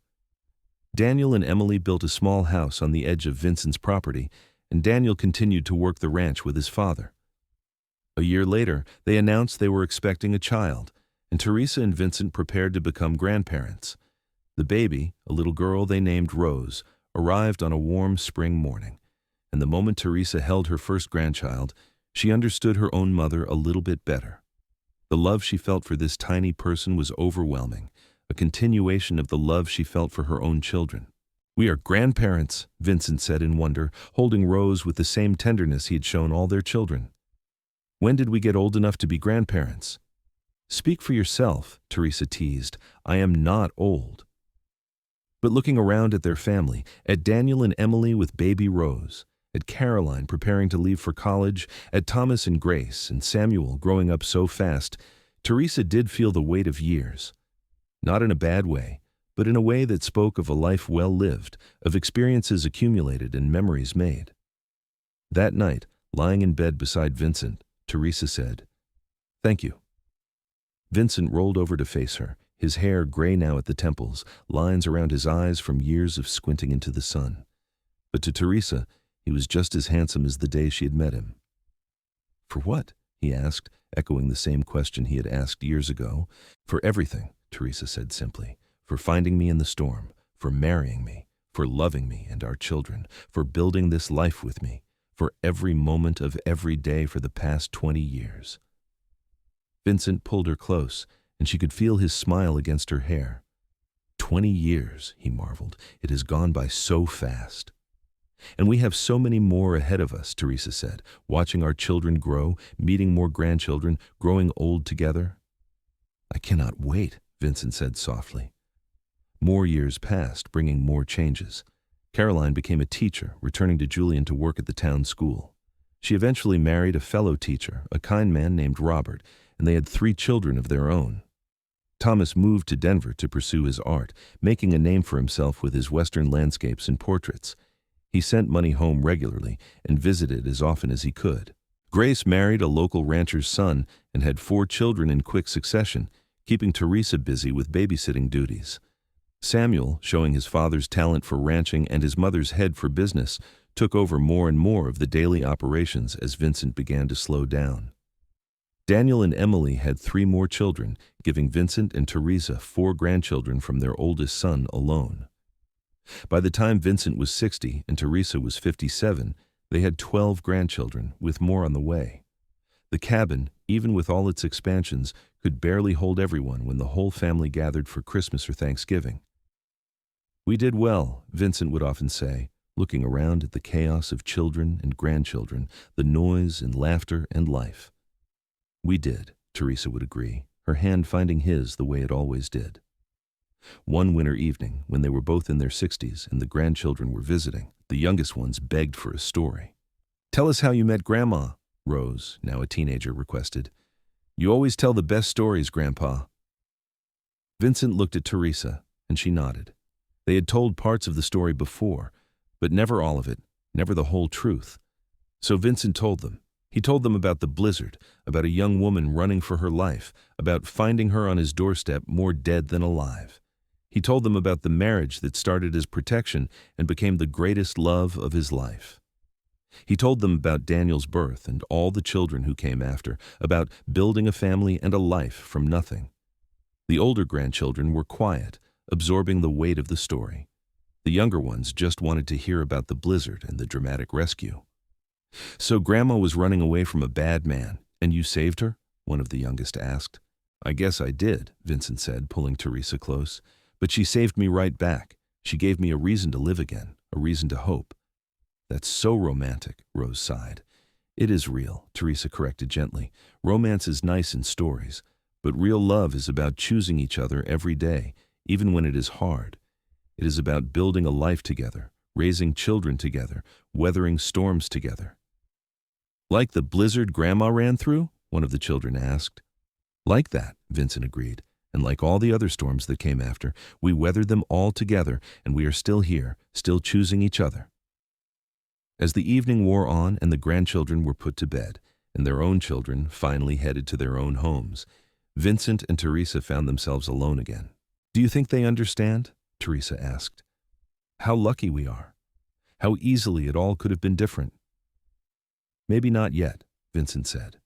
Daniel and Emily built a small house on the edge of Vincent's property, and Daniel continued to work the ranch with his father. A year later, they announced they were expecting a child, and Theresa and Vincent prepared to become grandparents. The baby, a little girl they named Rose, arrived on a warm spring morning, and the moment Theresa held her first grandchild, she understood her own mother a little bit better. The love she felt for this tiny person was overwhelming, a continuation of the love she felt for her own children. "We are grandparents," Vincent said in wonder, holding Rose with the same tenderness he had shown all their children. "When did we get old enough to be grandparents?" "Speak for yourself," Theresa teased. "I am not old." But looking around at their family, at Daniel and Emily with baby Rose, at Caroline preparing to leave for college, at Thomas and Grace and Samuel growing up so fast, Theresa did feel the weight of years. Not in a bad way, but in a way that spoke of a life well lived, of experiences accumulated and memories made. That night, lying in bed beside Vincent, Theresa said, "Thank you." Vincent rolled over to face her, his hair gray now at the temples, lines around his eyes from years of squinting into the sun. But to Theresa, he was just as handsome as the day she had met him. "For what?" he asked, echoing the same question he had asked years ago. "For everything," Theresa said simply. "For finding me in the storm, for marrying me, for loving me and our children, for building this life with me, for every moment of every day for the past 20 years. Vincent pulled her close, and she could feel his smile against her hair. 20 years, he marveled. It has gone by so fast. And we have so many more ahead of us, Theresa said, watching our children grow, meeting more grandchildren, growing old together. I cannot wait, Vincent said softly. More years passed, bringing more changes. Caroline became a teacher, returning to Julian to work at the town school. She eventually married a fellow teacher, a kind man named Robert, and they had 3 children of their own. Thomas moved to Denver to pursue his art, making a name for himself with his Western landscapes and portraits. He sent money home regularly and visited as often as he could. Grace married a local rancher's son and had 4 children in quick succession, keeping Theresa busy with babysitting duties. Samuel, showing his father's talent for ranching and his mother's head for business, took over more and more of the daily operations as Vincent began to slow down. Daniel and Emily had 3 more children, giving Vincent and Theresa 4 grandchildren from their oldest son alone. By the time Vincent was 60 and Theresa was 57, they had 12 grandchildren, with more on the way. The cabin, even with all its expansions, could barely hold everyone when the whole family gathered for Christmas or Thanksgiving. We did well, Vincent would often say, looking around at the chaos of children and grandchildren, the noise and laughter and life. We did, Theresa would agree, her hand finding his the way it always did. One winter evening, when they were both in their 60s and the grandchildren were visiting, the youngest ones begged for a story. "Tell us how you met Grandma," Rose, now a teenager, requested. "You always tell the best stories, Grandpa." Vincent looked at Theresa, and she nodded. They had told parts of the story before, but never all of it, never the whole truth. So Vincent told them. He told them about the blizzard, about a young woman running for her life, about finding her on his doorstep more dead than alive. He told them about the marriage that started as protection and became the greatest love of his life. He told them about Daniel's birth and all the children who came after, about building a family and a life from nothing. The older grandchildren were quiet, absorbing the weight of the story. The younger ones just wanted to hear about the blizzard and the dramatic rescue. "So Grandma was running away from a bad man, and you saved her?" one of the youngest asked. "I guess I did," Vincent said, pulling Theresa close. "But she saved me right back. She gave me a reason to live again, a reason to hope." "That's so romantic," Rose sighed. "It is real," Theresa corrected gently. "Romance is nice in stories, but real love is about choosing each other every day, even when it is hard. It is about building a life together, raising children together, weathering storms together." "Like the blizzard Grandma ran through?" one of the children asked. "Like that," Vincent agreed. "And like all the other storms that came after, we weathered them all together, and we are still here, still choosing each other." As the evening wore on and the grandchildren were put to bed, and their own children finally headed to their own homes, Vincent and Theresa found themselves alone again. "Do you think they understand?" Theresa asked. "How lucky we are. How easily it all could have been different." "Maybe not yet," Vincent said,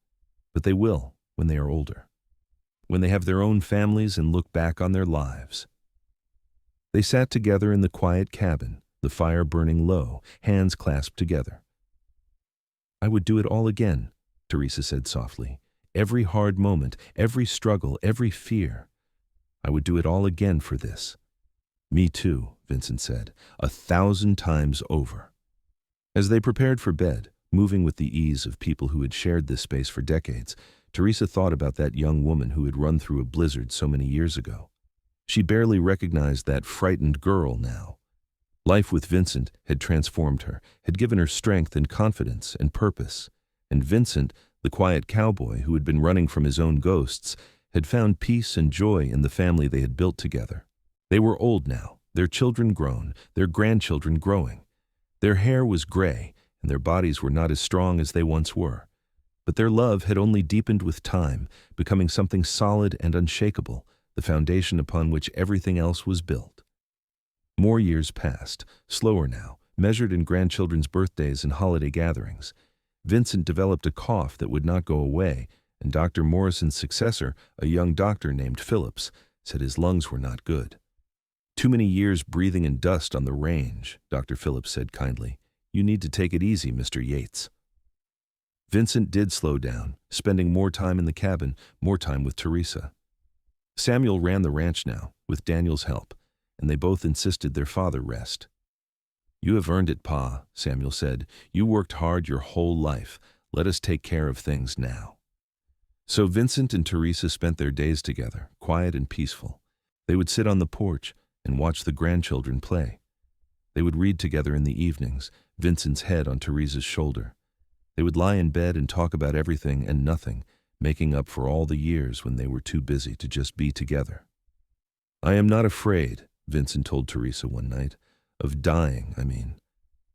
"but they will when they are older, when they have their own families and look back on their lives." They sat together in the quiet cabin, the fire burning low, hands clasped together. "I would do it all again," Theresa said softly. "Every hard moment, every struggle, every fear. I would do it all again for this." "Me too," Vincent said, 1,000 times over. As they prepared for bed, moving with the ease of people who had shared this space for decades, Theresa thought about that young woman who had run through a blizzard so many years ago. She barely recognized that frightened girl now. Life with Vincent had transformed her, had given her strength and confidence and purpose. And Vincent, the quiet cowboy who had been running from his own ghosts, had found peace and joy in the family they had built together. They were old now, their children grown, their grandchildren growing. Their hair was gray, and their bodies were not as strong as they once were. But their love had only deepened with time, becoming something solid and unshakable, the foundation upon which everything else was built. More years passed, slower now, measured in grandchildren's birthdays and holiday gatherings. Vincent developed a cough that would not go away, and Dr. Morrison's successor, a young doctor named Phillips, said his lungs were not good. Too many years breathing in dust on the range, Dr. Phillips said kindly. You need to take it easy, Mr. Yates. Vincent did slow down, spending more time in the cabin, more time with Theresa. Samuel ran the ranch now, with Daniel's help, and they both insisted their father rest. You have earned it, Pa, Samuel said. You worked hard your whole life. Let us take care of things now. So Vincent and Theresa spent their days together, quiet and peaceful. They would sit on the porch and watch the grandchildren play. They would read together in the evenings, Vincent's head on Theresa's shoulder. They would lie in bed and talk about everything and nothing, making up for all the years when they were too busy to just be together. I am not afraid, Vincent told Theresa one night. Of dying, I mean.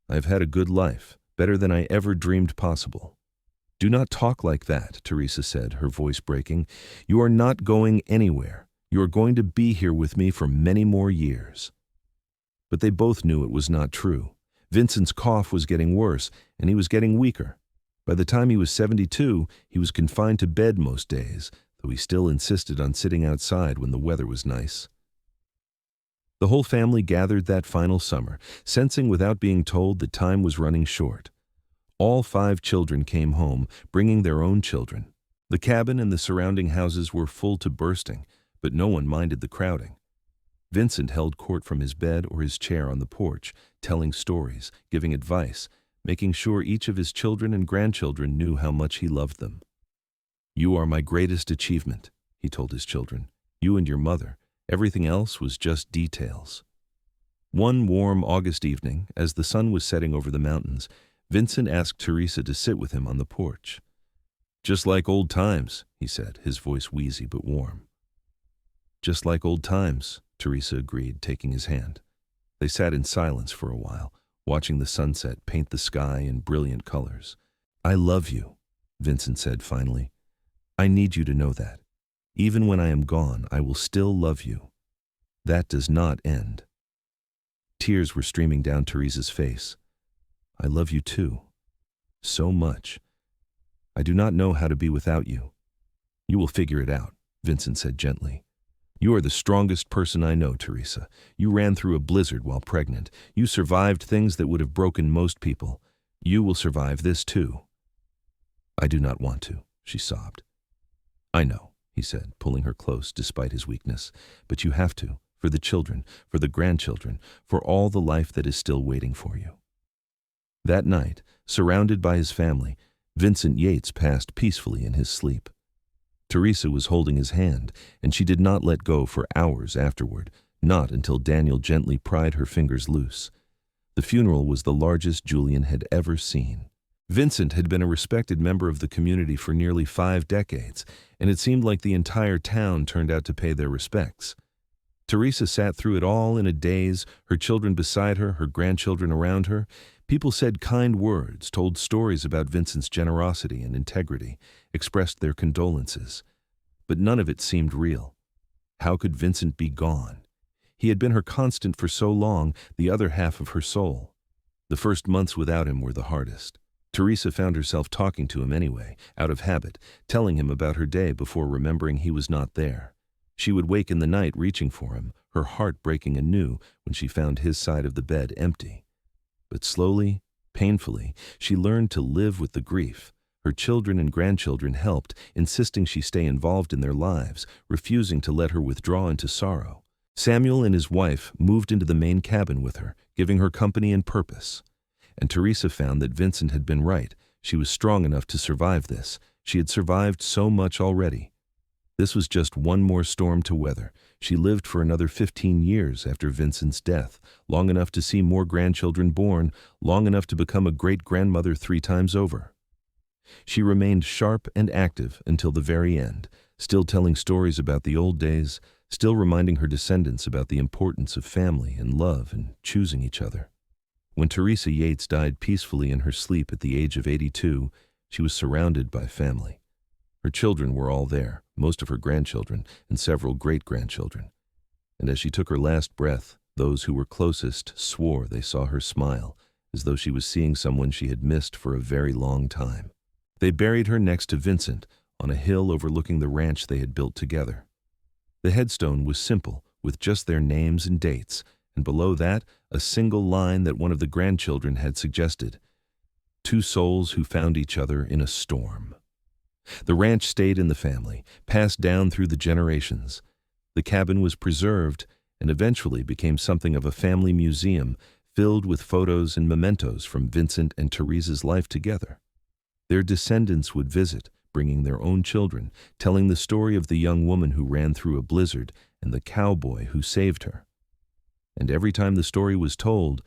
I have had a good life, better than I ever dreamed possible. Do not talk like that, Theresa said, her voice breaking. You are not going anywhere. You are going to be here with me for many more years. But they both knew it was not true. Vincent's cough was getting worse, and he was getting weaker. By the time he was 72, he was confined to bed most days, though he still insisted on sitting outside when the weather was nice. The whole family gathered that final summer, sensing without being told that time was running short. All 5 children came home, bringing their own children. The cabin and the surrounding houses were full to bursting, but no one minded the crowding. Vincent held court from his bed or his chair on the porch, telling stories, giving advice, making sure each of his children and grandchildren knew how much he loved them. You are my greatest achievement, he told his children. You and your mother. Everything else was just details. One warm August evening, as the sun was setting over the mountains, Vincent asked Theresa to sit with him on the porch. Just like old times, he said, his voice wheezy but warm. Just like old times, Theresa agreed, taking his hand. They sat in silence for a while, watching the sunset paint the sky in brilliant colors. I love you, Vincent said finally. I need you to know that. Even when I am gone, I will still love you. That does not end. Tears were streaming down Theresa's face. I love you too. So much. I do not know how to be without you. You will figure it out, Vincent said gently. You are the strongest person I know, Theresa. You ran through a blizzard while pregnant. You survived things that would have broken most people. You will survive this too. I do not want to, she sobbed. I know, he said, pulling her close despite his weakness. But you have to, for the children, for the grandchildren, for all the life that is still waiting for you. That night, surrounded by his family, Vincent Yates passed peacefully in his sleep. Theresa was holding his hand, and she did not let go for hours afterward, not until Daniel gently pried her fingers loose. The funeral was the largest Julian had ever seen. Vincent had been a respected member of the community for nearly 5 decades, and it seemed like the entire town turned out to pay their respects. Theresa sat through it all in a daze, her children beside her, her grandchildren around her. People said kind words, told stories about Vincent's generosity and integrity, expressed their condolences. But none of it seemed real. How could Vincent be gone? He had been her constant for so long, the other half of her soul. The first months without him were the hardest. Theresa found herself talking to him anyway, out of habit, telling him about her day before remembering he was not there. She would wake in the night reaching for him, her heart breaking anew when she found his side of the bed empty. But slowly, painfully, she learned to live with the grief. Her children and grandchildren helped, insisting she stay involved in their lives, refusing to let her withdraw into sorrow. Samuel and his wife moved into the main cabin with her, giving her company and purpose. And Theresa found that Vincent had been right. She was strong enough to survive this. She had survived so much already. This was just one more storm to weather. She lived for another 15 years after Vincent's death, long enough to see more grandchildren born, long enough to become a great-grandmother 3 times over. She remained sharp and active until the very end, still telling stories about the old days, still reminding her descendants about the importance of family and love and choosing each other. When Theresa Yates died peacefully in her sleep at the age of 82, she was surrounded by family. Her children were all there, most of her grandchildren, and several great-grandchildren. And as she took her last breath, those who were closest swore they saw her smile, as though she was seeing someone she had missed for a very long time. They buried her next to Vincent, on a hill overlooking the ranch they had built together. The headstone was simple, with just their names and dates, and below that, a single line that one of the grandchildren had suggested: two souls who found each other in a storm. The ranch stayed in the family, passed down through the generations. The cabin was preserved and eventually became something of a family museum filled with photos and mementos from Vincent and Theresa's life together. Their descendants would visit, bringing their own children, telling the story of the young woman who ran through a blizzard and the cowboy who saved her. And every time the story was told,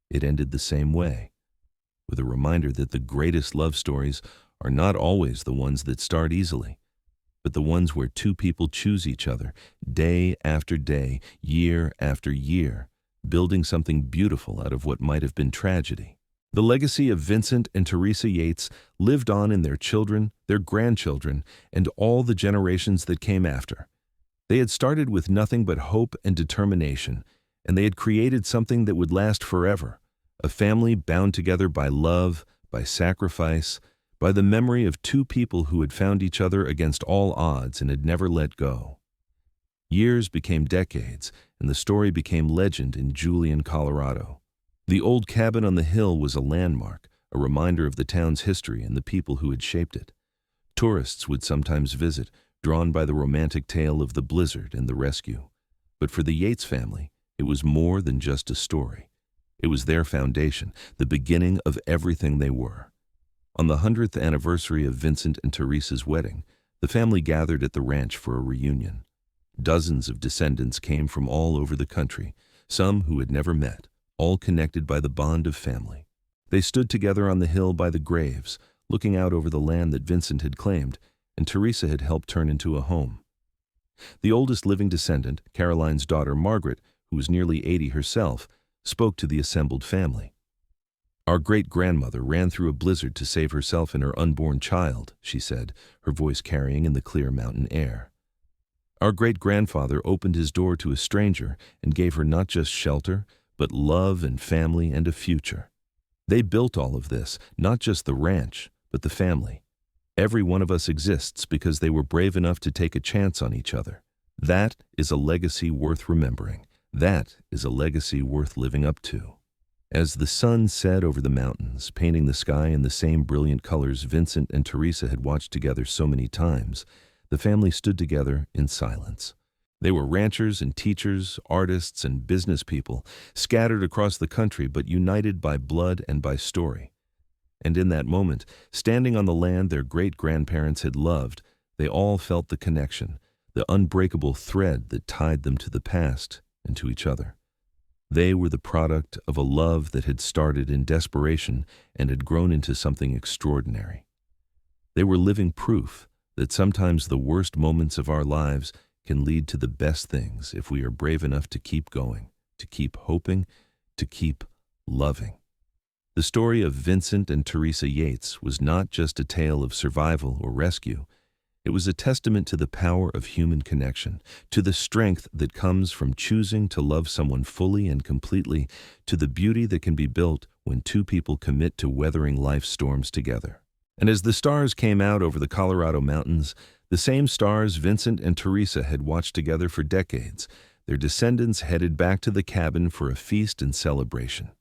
it ended the same way, with a reminder that the greatest love stories are not always the ones that start easily, but the ones where two people choose each other, day after day, year after year, building something beautiful out of what might have been tragedy. The legacy of Vincent and Theresa Yates lived on in their children, their grandchildren, and all the generations that came after. They had started with nothing but hope and determination, and they had created something that would last forever, a family bound together by love, by sacrifice, by the memory of two people who had found each other against all odds and had never let go. Years became decades, and the story became legend in Julian, Colorado. The old cabin on the hill was a landmark, a reminder of the town's history and the people who had shaped it. Tourists would sometimes visit, drawn by the romantic tale of the blizzard and the rescue. But for the Yates family, it was more than just a story. It was their foundation, the beginning of everything they were. On the 100th anniversary of Vincent and Theresa's wedding, the family gathered at the ranch for a reunion. Dozens of descendants came from all over the country, some who had never met, all connected by the bond of family. They stood together on the hill by the graves, looking out over the land that Vincent had claimed and Theresa had helped turn into a home. The oldest living descendant, Caroline's daughter Margaret, who was nearly 80 herself, spoke to the assembled family. "Our great-grandmother ran through a blizzard to save herself and her unborn child," she said, her voice carrying in the clear mountain air. "Our great-grandfather opened his door to a stranger and gave her not just shelter, but love and family and a future. They built all of this, not just the ranch, but the family. Every one of us exists because they were brave enough to take a chance on each other. That is a legacy worth remembering. That is a legacy worth living up to." As the sun set over the mountains, painting the sky in the same brilliant colors Vincent and Theresa had watched together so many times, the family stood together in silence. They were ranchers and teachers, artists and business people, scattered across the country but united by blood and by story. And in that moment, standing on the land their great-grandparents had loved, they all felt the connection, the unbreakable thread that tied them to the past and to each other. They were the product of a love that had started in desperation and had grown into something extraordinary. They were living proof that sometimes the worst moments of our lives can lead to the best things if we are brave enough to keep going, to keep hoping, to keep loving. The story of Vincent and Theresa Yates was not just a tale of survival or rescue. It was a testament to the power of human connection, to the strength that comes from choosing to love someone fully and completely, to the beauty that can be built when two people commit to weathering life's storms together. And as the stars came out over the Colorado mountains, the same stars Vincent and Theresa had watched together for decades, their descendants headed back to the cabin for a feast and celebration.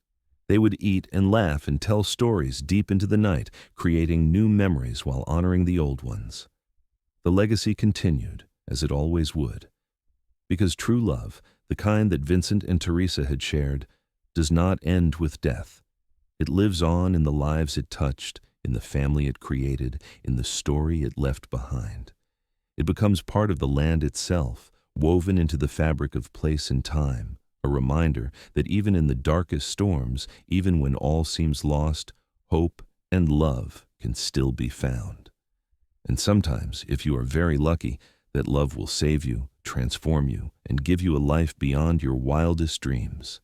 They would eat and laugh and tell stories deep into the night, creating new memories while honoring the old ones. The legacy continued, as it always would. Because true love, the kind that Vincent and Theresa had shared, does not end with death. It lives on in the lives it touched, in the family it created, in the story it left behind. It becomes part of the land itself, woven into the fabric of place and time, a reminder that even in the darkest storms, even when all seems lost, hope and love can still be found. And sometimes, if you are very lucky, that love will save you, transform you, and give you a life beyond your wildest dreams.